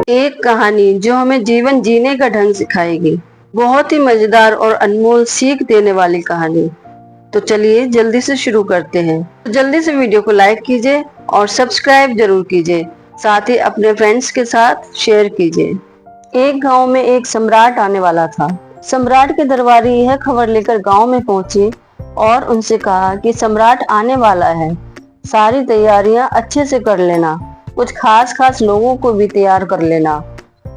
एक कहानी जो हमें जीवन जीने का ढंग सिखाएगी। बहुत ही मजेदार और अनमोल सीख देने वाली कहानी। तो चलिए जल्दी से शुरू करते हैं। तो जल्दी से वीडियो को लाइक कीजिए और सब्सक्राइब जरूर कीजिए। साथ ही अपने फ्रेंड्स के साथ शेयर कीजिए। एक गांव में एक सम्राट आने वाला था। सम्राट के दरबारी यह खबर लेकर गांव में पहुंचे और उनसे कहा कि सम्राट आने वाला है, सारी तैयारियां अच्छे से कर लेना, कुछ खास खास लोगों को भी तैयार कर लेना।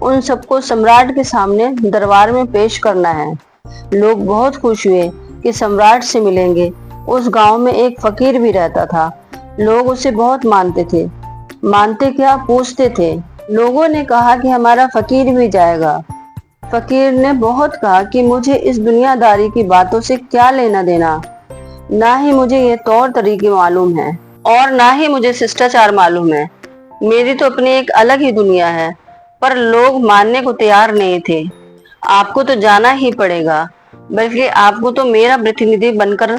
उन सबको सम्राट के सामने दरबार में पेश करना है। लोग बहुत खुश हुए कि सम्राट से मिलेंगे। उस गांव में एक फकीर भी रहता था। लोग उसे बहुत मानते थे। मानते क्या, पूछते थे। लोगों ने कहा कि हमारा फकीर भी जाएगा। फकीर ने बहुत कहा कि मुझे इस दुनियादारी की बातों से क्या लेना देना, ना ही मुझे ये तौर तरीके मालूम है और ना ही मुझे शिष्टाचार मालूम है। मेरी तो अपनी एक अलग ही दुनिया है। पर लोग मानने को तैयार नहीं थे। आपको तो जाना ही पड़ेगा, बल्कि आपको तो मेरा प्रतिनिधि बनकर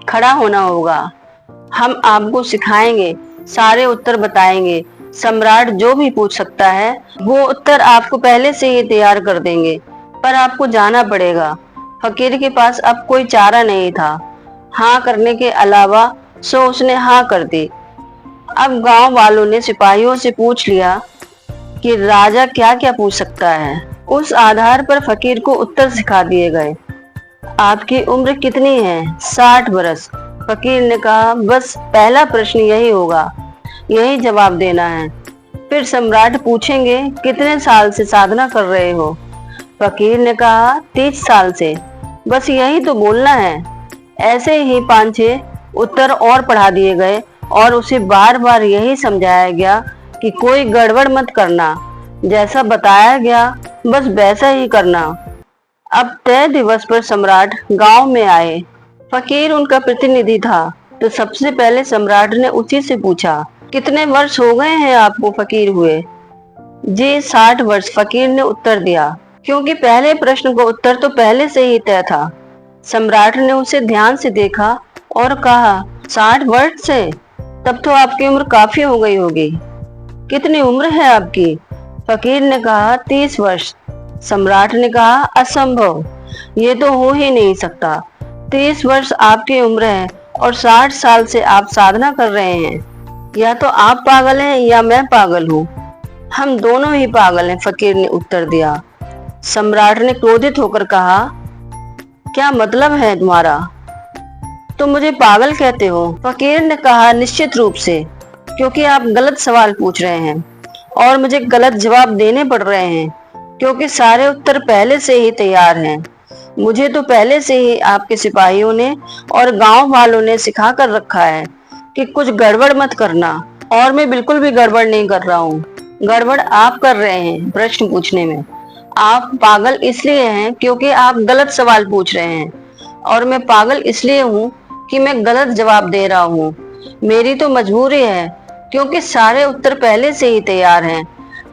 खड़ा होना होगा। हम आपको सिखाएंगे, सारे उत्तर बताएंगे। सम्राट जो भी पूछ सकता है वो उत्तर आपको पहले से ही तैयार कर देंगे। पर आपको जाना पड़ेगा। फकीर के पास अब कोई चारा नहीं था हाँ करने के अलावा, सो उसने हाँ कर दी। अब गांव वालों ने सिपाहियों से पूछ लिया कि राजा क्या क्या पूछ सकता है। उस आधार पर फकीर को उत्तर सिखा दिए गए। आपकी उम्र कितनी है? 60 बरस। फकीर ने कहा, बस पहला प्रश्न यही होगा, यही जवाब देना है। फिर सम्राट पूछेंगे कितने साल से साधना कर रहे हो? फकीर ने कहा 30 साल से। बस यही तो बोलना है। ऐसे ही 5-6 उत्तर और पढ़ा दिए गए और उसे बार बार यही समझाया गया कि कोई गड़बड़ मत करना, जैसा बताया गया बस वैसा ही करना। अब तय दिवस पर सम्राट गांव में आए। फकीर उनका प्रतिनिधि था, तो सबसे पहले सम्राट ने उसी से पूछा, कितने वर्ष हो गए हैं आपको फकीर हुए? जी 60 वर्ष, फकीर ने उत्तर दिया। क्योंकि पहले प्रश्न का उत्तर तो पहले से ही तय था। सम्राट ने उसे ध्यान से देखा और कहा, 60 वर्ष से? तब तो आपकी उम्र काफी हो गई होगी। कितनी उम्र है आपकी? फकीर ने कहा 30 वर्ष। सम्राट ने कहा, असंभव, ये तो हो ही नहीं सकता। 30 वर्ष आपकी उम्र है और 60 साल से आप साधना कर रहे हैं। या तो आप पागल हैं या मैं पागल हूँ। हम दोनों ही पागल हैं, फकीर ने उत्तर दिया। सम्राट ने क्रोधित होकर कहा, क्या मतलब है तुम्हारा? तुम मुझे पागल कहते हो? फकीर ने कहा, निश्चित रूप से, क्योंकि आप गलत सवाल पूछ रहे हैं और मुझे गलत जवाब देने पड़ रहे हैं, क्योंकि सारे उत्तर पहले से ही तैयार हैं। मुझे तो पहले से ही आपके सिपाहियों ने और गांव वालों ने सिखा कर रखा है कि कुछ गड़बड़ मत करना, और मैं बिल्कुल भी गड़बड़ नहीं कर रहा हूँ। गड़बड़ आप कर रहे हैं प्रश्न पूछने में। आप पागल इसलिए हैं क्योंकि आप गलत सवाल पूछ रहे हैं, और मैं पागल इसलिए हूँ कि मैं गलत जवाब दे रहा हूँ। मेरी तो मजबूरी है, क्योंकि सारे उत्तर पहले से ही तैयार हैं।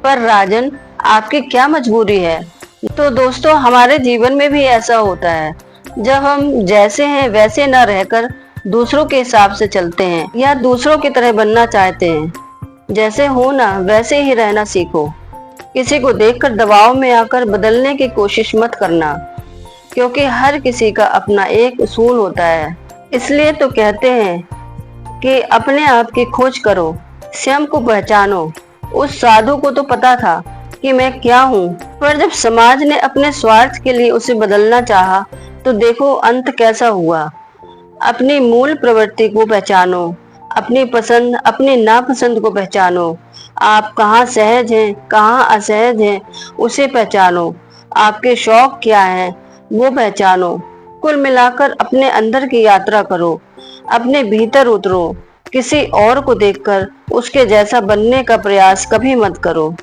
पर राजन, आपकी क्या मजबूरी है? तो दोस्तों, हमारे जीवन में भी ऐसा होता है। जब हम जैसे हैं वैसे न रहकर दूसरों के हिसाब से चलते हैं या दूसरों की तरह बनना चाहते हैं। जैसे हो ना वैसे ही रहना सीखो। किसी को देखकर दबाव में आकर बदलने की कोशिश मत करना, क्योंकि हर किसी का अपना एक उसूल होता है। इसलिए तो कहते हैं कि अपने आप की खोज करो, स्वयं को पहचानो। उस साधु को तो पता था कि मैं क्या हूँ, पर जब समाज ने अपने स्वार्थ के लिए उसे बदलना चाहा, तो देखो अंत कैसा हुआ। अपनी मूल प्रवृत्ति को पहचानो, अपनी पसंद अपनी नापसंद को पहचानो। आप कहाँ सहज हैं, कहाँ असहज हैं, उसे पहचानो। आपके शौक क्या हैं, वो पहचानो। कुल मिलाकर अपने अंदर की यात्रा करो, अपने भीतर उतरो। किसी और को देखकर उसके जैसा बनने का प्रयास कभी मत करो।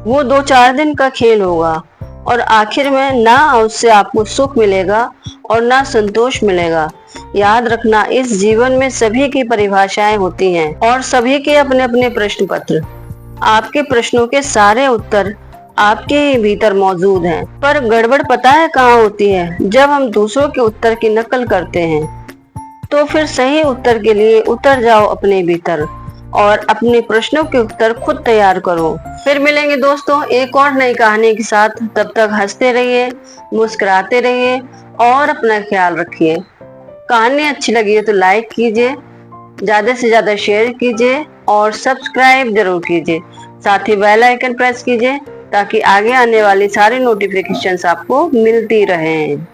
वो 2-4 दिन का खेल होगा और आखिर में ना उससे आपको सुख मिलेगा और ना संतोष मिलेगा। याद रखना, इस जीवन में सभी की परिभाषाएं होती हैं और सभी के अपने अपने प्रश्न पत्र। आपके प्रश्नों के सारे उत्तर आपके ही भीतर मौजूद हैं। पर गड़बड़ पता है कहाँ होती है? जब हम दूसरों के उत्तर की नकल करते हैं। तो फिर सही उत्तर के लिए उतर जाओ अपने भीतर। और अपने प्रश्नों के उत्तर खुद तैयार करो। फिर मिलेंगे दोस्तों एक और नई कहानी के साथ। तब तक हंसते रहिए, मुस्कुराते रहिए और अपना ख्याल रखिए। कहानी अच्छी लगी है तो लाइक कीजिए, ज्यादा से ज्यादा शेयर कीजिए और सब्सक्राइब जरूर कीजिए। साथ ही बेल आइकन प्रेस कीजिए ताकि आगे आने वाली सारी नोटिफिकेशंस आपको मिलती रहें।